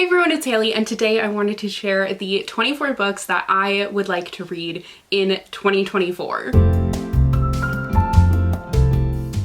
Hey everyone, it's Hailey, and today I wanted to share the 24 books that I would like to read in 2024.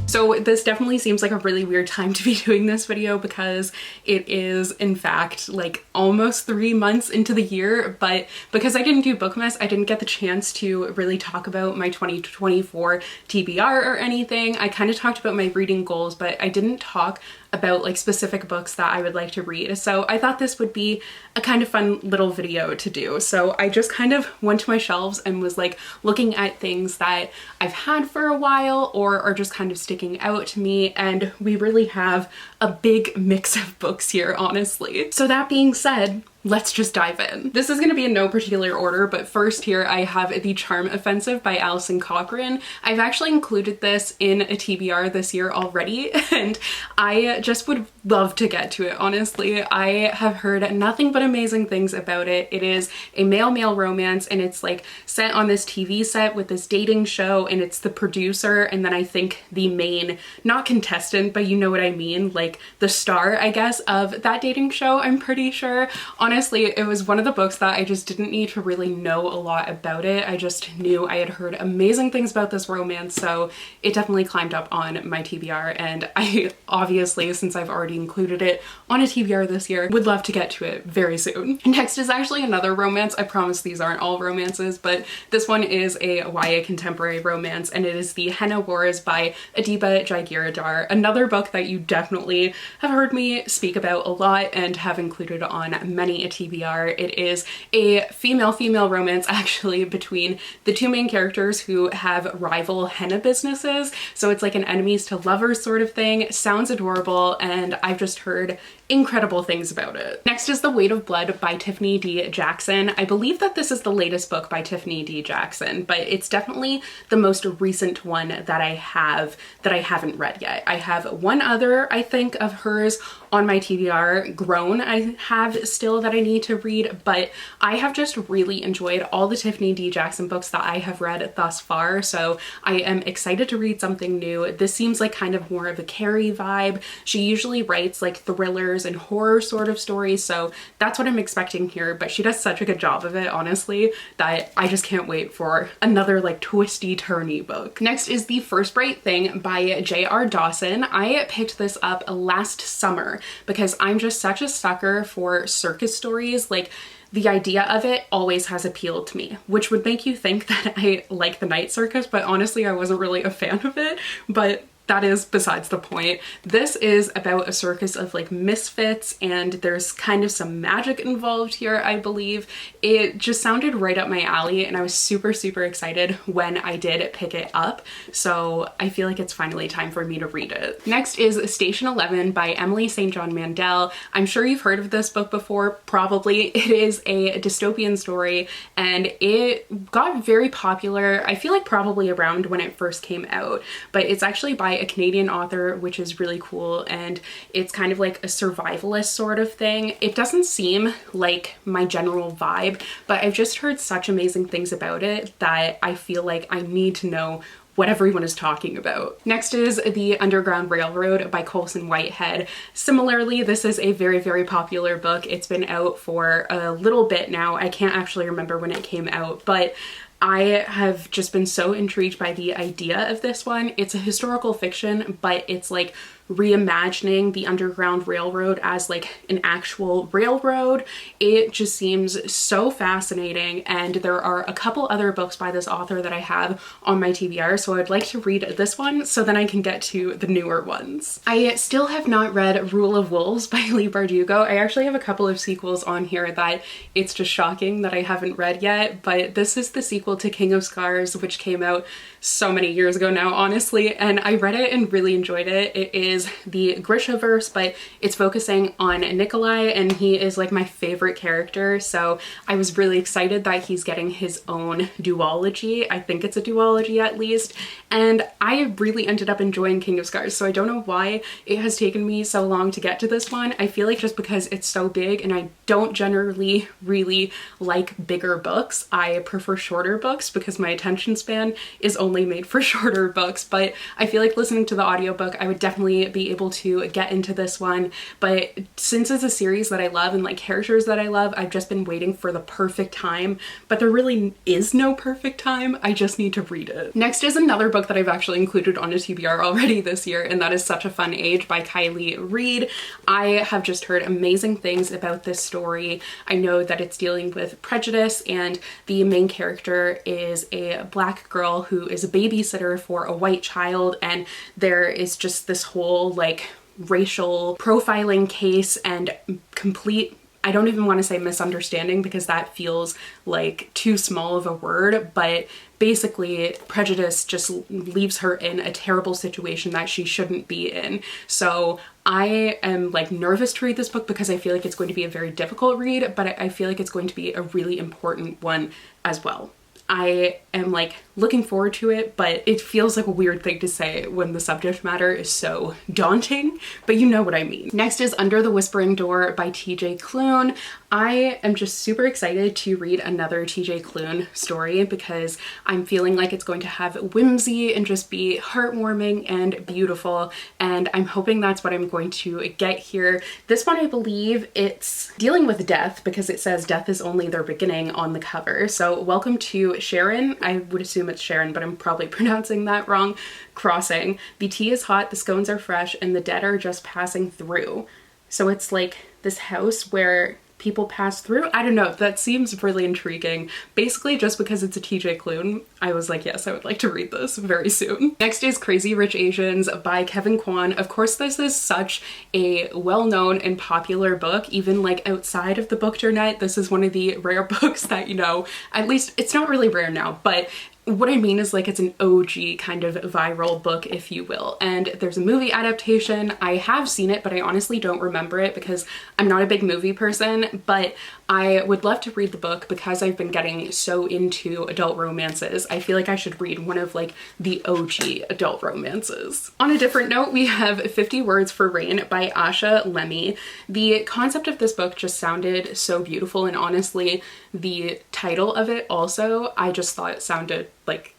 So this definitely seems like a really weird time to be doing this video because it is in fact like almost 3 months into the year, but because I didn't do Bookmas, I didn't get the chance to really talk about my 2024 TBR or anything. I kind of talked about my reading goals, but I didn't talk about like specific books that I would like to read. So I thought this would be a kind of fun little video to do. So I just kind of went to my shelves and was like looking at things that I've had for a while or are just kind of sticking out to me, and we really have a big mix of books here, honestly. So that being said, let's just dive in. This is going to be in no particular order, but first here I have The Charm Offensive by Alison Cochrane. I've actually included this in a TBR this year already, and I just would love to get to it, honestly. I have heard nothing but amazing things about it. It is a male-male romance, and it's like set on this TV set with this dating show, and it's the producer and then I think the main, not contestant, but you know what I mean, like the star, I guess, of that dating show, I'm pretty sure. Honestly, it was one of the books that I just didn't need to really know a lot about it. I just knew I had heard amazing things about this romance, so it definitely climbed up on my TBR, and I obviously, since I've already included it on a TBR this year, would love to get to it very soon. Next is actually another romance. I promise these aren't all romances, but this one is a YA contemporary romance, and it is The Henna Wars by Adiba Jaigiridar, another book that you definitely have heard me speak about a lot and have included on many a TBR. It is a female-female romance actually between the two main characters who have rival henna businesses, so it's like an enemies to lovers sort of thing. Sounds adorable, and I've just heard incredible things about it. Next is The Weight of Blood by Tiffany D. Jackson. I believe that this is the latest book by Tiffany D. Jackson, but it's definitely the most recent one that I haven't read yet. I have one other, I think, of hers on my TBR, Grown, I have still that I need to read, but I have just really enjoyed all the Tiffany D. Jackson books that I have read thus far, so I am excited to read something new. This seems like kind of more of a Carrie vibe. She usually writes like thrillers and horror sort of stories, so that's what I'm expecting here, but she does such a good job of it, honestly, that I just can't wait for another like twisty turny book. Next is The First Bright Thing by J.R. Dawson. I picked this up last summer because I'm just such a sucker for circus stories. Like, the idea of it always has appealed to me, which would make you think that I like the night circus, but honestly I wasn't really a fan of it, but that is besides the point. This is about a circus of like misfits, and there's kind of some magic involved here, I believe. It just sounded right up my alley, and I was super excited when I did pick it up, so I feel like it's finally time for me to read it. Next is Station 11 by Emily St. John Mandel. I'm sure you've heard of this book before, probably. It is a dystopian story, and it got very popular, I feel like probably around when it first came out, but it's actually by a Canadian author, which is really cool, and it's kind of like a survivalist sort of thing. It doesn't seem like my general vibe, but I've just heard such amazing things about it that I feel like I need to know what everyone is talking about. Next is The Underground Railroad by Colson Whitehead. Similarly, this is a very popular book. It's been out for a little bit now. I can't actually remember when it came out, but I have just been so intrigued by the idea of this one. It's a historical fiction, but it's like reimagining the Underground Railroad as like an actual railroad. It just seems so fascinating, and there are a couple other books by this author that I have on my TBR, so I'd like to read this one so then I can get to the newer ones. I still have not read Rule of Wolves by Leigh Bardugo. I actually have a couple of sequels on here that it's just shocking that I haven't read yet, but this is the sequel to King of Scars, which came out so many years ago now, honestly, and I read it and really enjoyed it. It is the Grishaverse, but it's focusing on Nikolai, and he is like my favorite character, so I was really excited that he's getting his own duology. I think it's a duology at least, and I really ended up enjoying King of Scars, so I don't know why it has taken me so long to get to this one. I feel like just because it's so big, and I don't generally really like bigger books. I prefer shorter shorter books because my attention span is only made for shorter books, but I feel like listening to the audiobook, I would definitely be able to get into this one. But since it's a series that I love and like characters that I love, I've just been waiting for the perfect time, but there really is no perfect time. I just need to read it. Next is another book that I've actually included on a TBR already this year, and that is Such a Fun Age by Hailey. I have just heard amazing things about this story. I know that it's dealing with prejudice, and the main character is a Black girl who is a babysitter for a white child, and there is just this whole like racial profiling case and complete, I don't even want to say misunderstanding because that feels like too small of a word, but basically prejudice just leaves her in a terrible situation that she shouldn't be in. So I am like nervous to read this book because I feel like it's going to be a very difficult read, but I feel like it's going to be a really important one as well. I am like looking forward to it, but it feels like a weird thing to say when the subject matter is so daunting, but you know what I mean. Next is Under the Whispering Door by TJ Klune. I am just super excited to read another TJ Klune story because I'm feeling like it's going to have whimsy and just be heartwarming and beautiful, and I'm hoping that's what I'm going to get here. This one, I believe it's dealing with death because it says death is only their beginning on the cover. So welcome to Sharon. I would assume it's Sharon, but I'm probably pronouncing that wrong. Crossing. The tea is hot, the scones are fresh, and the dead are just passing through. So it's like this house where people pass through. I don't know, that seems really intriguing. Basically, just because it's a TJ Klune, I was like, yes, I would like to read this very soon. Next is Crazy Rich Asians by Kevin Kwan. Of course, this is such a well-known and popular book, even like outside of the bookternet. This is one of the rare books that, you know, at least it's not really rare now, but what I mean is like it's an OG kind of viral book, if you will. And there's a movie adaptation. I have seen it, but I honestly don't remember it because I'm not a big movie person, but I would love to read the book because I've been getting so into adult romances. I feel like I should read one of like the OG adult romances. On a different note, we have 50 Words for Rain by h.leblanc. The concept of this book just sounded so beautiful, and honestly, the title of it also, I just thought it sounded like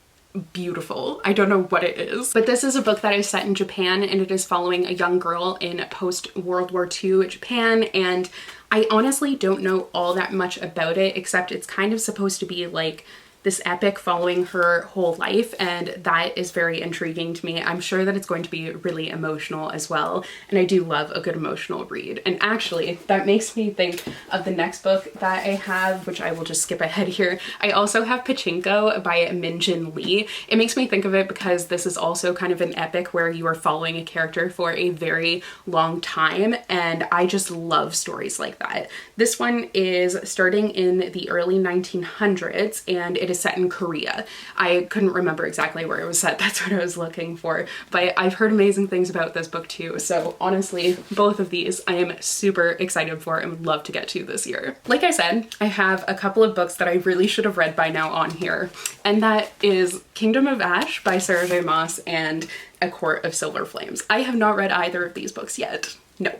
beautiful. I don't know what it is. But this is a book that is set in Japan, and it is following a young girl in post-World War II Japan, and I honestly don't know all that much about it, except it's kind of supposed to be like this epic following her whole life, and that is very intriguing to me. I'm sure that it's going to be really emotional as well, and I do love a good emotional read. And actually, that makes me think of the next book that I have, which I will just skip ahead here. I also have Pachinko by Min-Jin Lee. It makes me think of it because this is also kind of an epic where you are following a character for a very long time, and I just love stories like that. This one is starting in the early 1900s, and it is set in Korea. I couldn't remember exactly where it was set. That's what I was looking for, but I've heard amazing things about this book too. So honestly, both of these I am super excited for and would love to get to this year. Like I said, I have a couple of books that I really should have read by now on here, and that is Kingdom of Ash by Sarah J. Maas and A Court of Silver Flames. I have not read either of these books yet. No.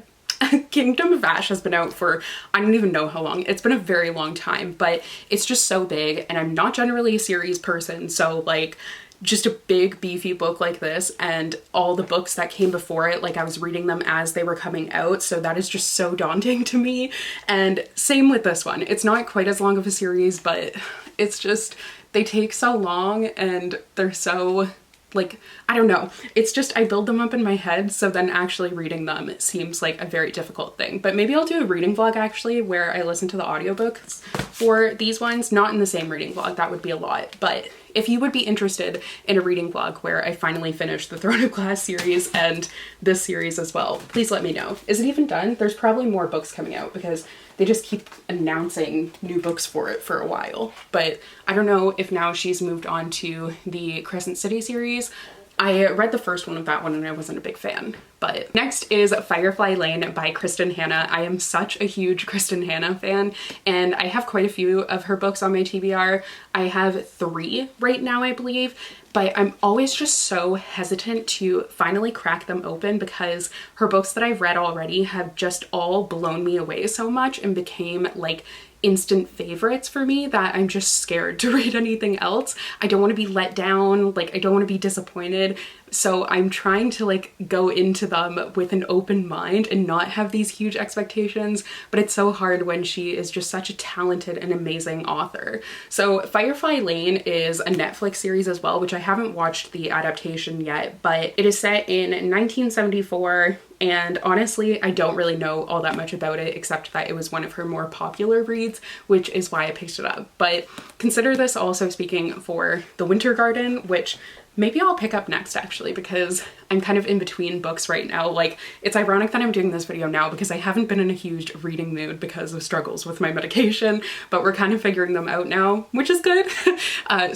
Kingdom of Ash has been out for, I don't even know how long. It's been a very long time, but it's just so big, and I'm not generally a series person, so like just a big beefy book like this and all the books that came before it, like I was reading them as they were coming out, so that is just so daunting to me. And same with this one. It's not quite as long of a series, but it's just, they take so long and they're so like, I don't know. It's just, I build them up in my head, so then actually reading them, it seems like a very difficult thing. But maybe I'll do a reading vlog actually where I listen to the audiobooks for these ones, not in the same reading vlog, that would be a lot. But if you would be interested in a reading vlog where I finally finished the Throne of Glass series and this series as well, please let me know. Is it even done? There's probably more books coming out because they just keep announcing new books for it for a while. But I don't know if now she's moved on to the Crescent City series. I read the first one of that one and I wasn't a big fan, But next is Firefly Lane by Kristen Hanna. I am such a huge Kristen Hanna fan, and I have quite a few of her books on my TBR. I have 3 right now, I believe, but I'm always just so hesitant to finally crack them open because her books that I've read already have just all blown me away so much and became like instant favorites for me that I'm just scared to read anything else. I don't want to be let down, like I don't want to be disappointed. So I'm trying to like go into them with an open mind and not have these huge expectations, but it's so hard when she is just such a talented and amazing author. So Firefly Lane is a Netflix series as well, which I haven't watched the adaptation yet, but it is set in 1974. And honestly, I don't really know all that much about it except that it was one of her more popular reads, which is why I picked it up. But consider this also speaking for The Winter Garden, which maybe I'll pick up next actually, because I'm kind of in between books right now. Like, it's ironic that I'm doing this video now because I haven't been in a huge reading mood because of struggles with my medication, but we're kind of figuring them out now, which is good.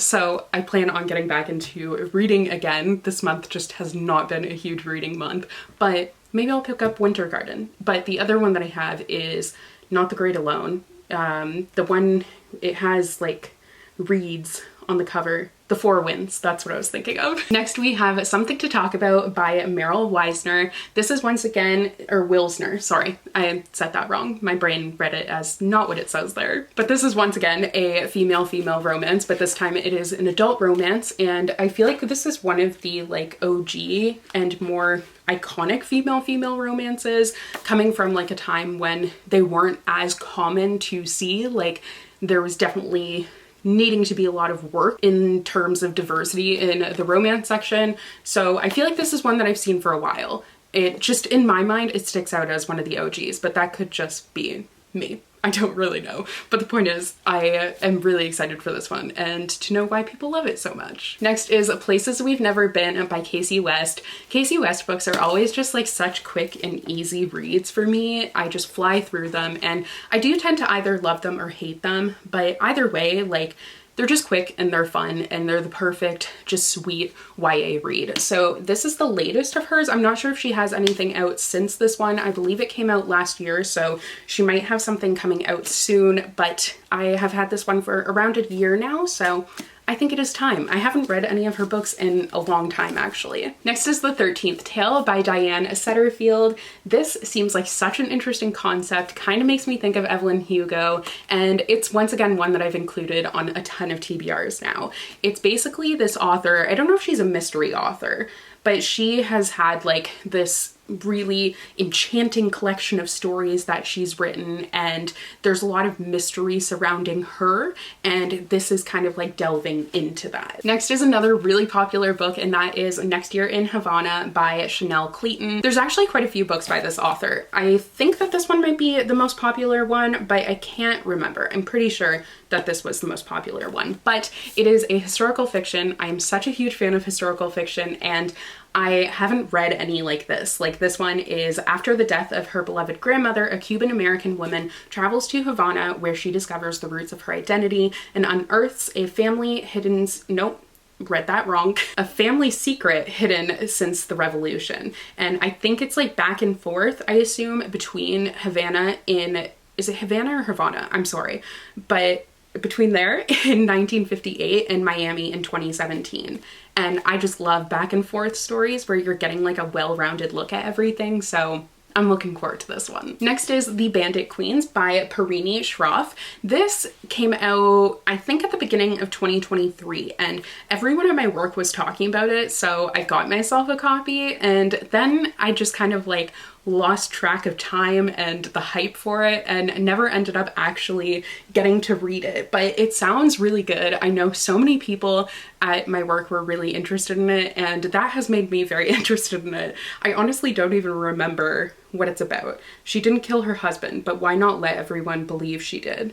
So I plan on getting back into reading again. This month just has not been a huge reading month, but maybe I'll pick up Winter Garden. But the other one that I have is Not the Great Alone. The one, it has like reeds on the cover. The Four Winds, that's what I was thinking of. Next we have Something to Talk About by Meryl Weisner. This is once again, or Wilsner, sorry, I said that wrong. My brain read it as not what it says there. But this is once again a female-female romance, but this time it is an adult romance, and I feel like this is one of the like OG and more iconic female-female romances, coming from like a time when they weren't as common to see. Like, there was definitely needing to be a lot of work in terms of diversity in the romance section. So I feel like this is one that I've seen for a while. It just, in my mind, it sticks out as one of the OGs, but that could just be me. I don't really know. But the point is, I am really excited for this one and to know why people love it so much. Next is Places We've Never Been by Casey West. Casey West books are always just like such quick and easy reads for me. I just fly through them, and I do tend to either love them or hate them, but either way, like, they're just quick and they're fun and they're the perfect, just sweet YA read. So this is the latest of hers. I'm not sure if she has anything out since this one. I believe it came out last year, so she might have something coming out soon, but I have had this one for around a year now, so I think it is time. I haven't read any of her books in a long time, actually. Next is The 13th Tale by Diane Setterfield. This seems like such an interesting concept, kind of makes me think of Evelyn Hugo, and it's once again one that I've included on a ton of TBRs now. It's basically this author, I don't know if she's a mystery author, but she has had like this really enchanting collection of stories that she's written, and there's a lot of mystery surrounding her, and this is kind of like delving into that. Next is another really popular book, and that is Next Year in Havana by Chanel Clayton. There's actually quite a few books by this author. I think that this one might be the most popular one, but I can't remember. I'm pretty sure that this was the most popular one, but it is a historical fiction. I am such a huge fan of historical fiction, and I haven't read any like this. Like, this one is after the death of her beloved grandmother, a Cuban-American woman travels to Havana where she discovers the roots of her identity and unearths a family hidden, nope, read that wrong, a family secret hidden since the revolution. And I think it's like back and forth, I assume, between Havana in, is it Havana or Havana? I'm sorry, but between there in 1958 and Miami in 2017. And I just love back and forth stories where you're getting like a well-rounded look at everything, so I'm looking forward to this one. Next is The Bandit Queens by Parini Shroff. This came out, I think, at the beginning of 2023, and everyone at my work was talking about it, so I got myself a copy, and then I just kind of like lost track of time and the hype for it and never ended up actually getting to read it. But it sounds really good. I know so many people at my work were really interested in it, and that has made me very interested in it. I honestly don't even remember what it's about. She didn't kill her husband, but why not let everyone believe she did?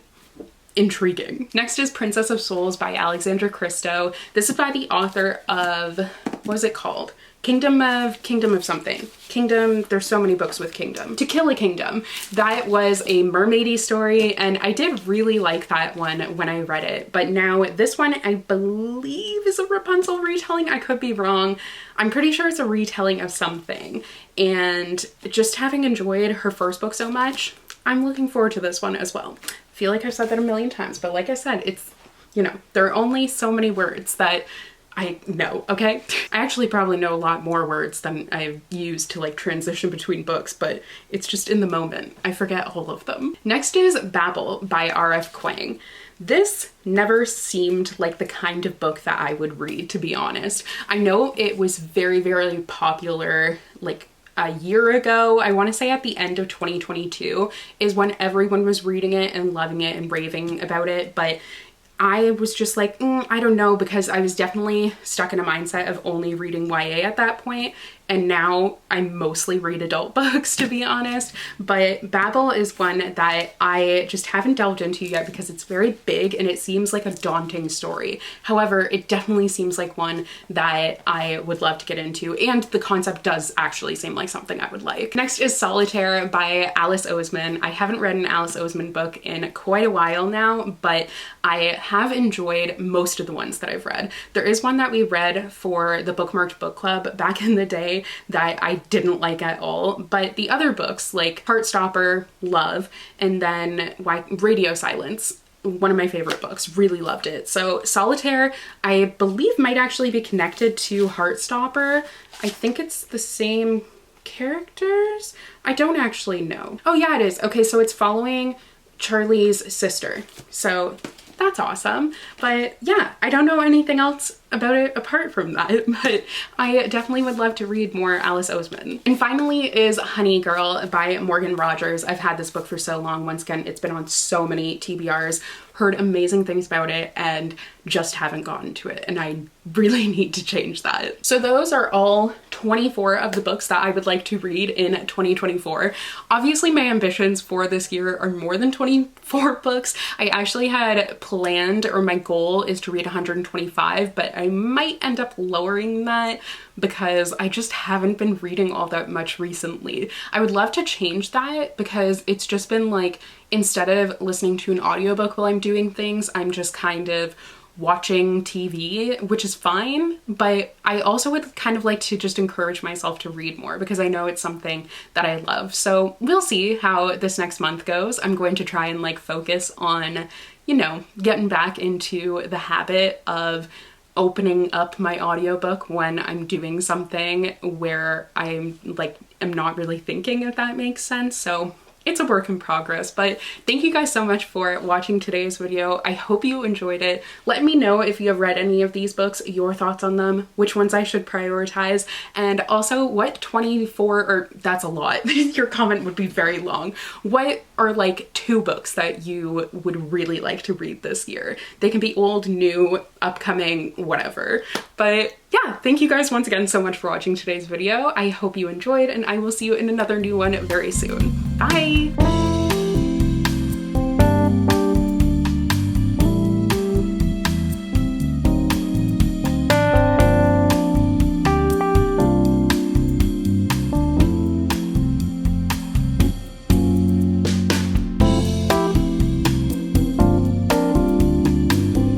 Intriguing. Next is Princess of Souls by Alexandra Christo. This is by the author of what was it called? Kingdom of something. Kingdom, there's so many books with kingdom. To Kill a Kingdom. That was a mermaidy story, and I did really like that one when I read it. But now this one, I believe, is a Rapunzel retelling. I could be wrong. I'm pretty sure it's a retelling of something. And just having enjoyed her first book so much, I'm looking forward to this one as well. I feel like I've said that a million times, but like I said, it's, you know, there are only so many words that I know, okay? I actually probably know a lot more words than I've used to like transition between books, but it's just in the moment. I forget all of them. Next is Babel by R.F. Kuang. This never seemed like the kind of book that I would read, to be honest. I know it was very, very popular like a year ago. I want to say at the end of 2022 is when everyone was reading it and loving it and raving about it, but I was just like, I don't know, because I was definitely stuck in a mindset of only reading YA at that point. And now I mostly read adult books, to be honest. But Babel is one that I just haven't delved into yet because it's very big and it seems like a daunting story. However, it definitely seems like one that I would love to get into, and the concept does actually seem like something I would like. Next is Solitaire by Alice Oseman. I haven't read an Alice Oseman book in quite a while now, but I have enjoyed most of the ones that I've read. There is one that we read for the Bookmarked Book Club back in the day that I didn't like at all, but the other books like Heartstopper, love, and then Radio Silence, one of my favorite books, really loved it. So Solitaire, I believe, might actually be connected to Heartstopper. I think it's the same characters. I don't actually know. Oh yeah, it is. Okay, so it's following Charlie's sister. So that's awesome. But yeah, I don't know anything else about it apart from that, but I definitely would love to read more Alice Oseman. And finally is Honey Girl by Morgan Rogers. I've had this book for so long. Once again, it's been on so many TBRs, heard amazing things about it, and just haven't gotten to it, and I really need to change that. So those are all 24 of the books that I would like to read in 2024. Obviously my ambitions for this year are more than 24 books. I actually had planned, or my goal is to read 125, but I might end up lowering that because I just haven't been reading all that much recently. I would love to change that because it's just been like, instead of listening to an audiobook while I'm doing things, I'm just kind of watching TV, which is fine, but I also would kind of like to just encourage myself to read more because I know it's something that I love. So we'll see how this next month goes. I'm going to try and like focus on, you know, getting back into the habit of opening up my audiobook when I'm doing something where I'm not really thinking, if that makes sense. So it's a work in progress, but thank you guys so much for watching today's video. I hope you enjoyed it. Let me know if you have read any of these books, your thoughts on them, which ones I should prioritize, and also what 24, or that's a lot, your comment would be very long. What are like 2 books that you would really like to read this year? They can be old, new, upcoming, whatever. But yeah, thank you guys once again so much for watching today's video. I hope you enjoyed, and I will see you in another new one very soon. Bye!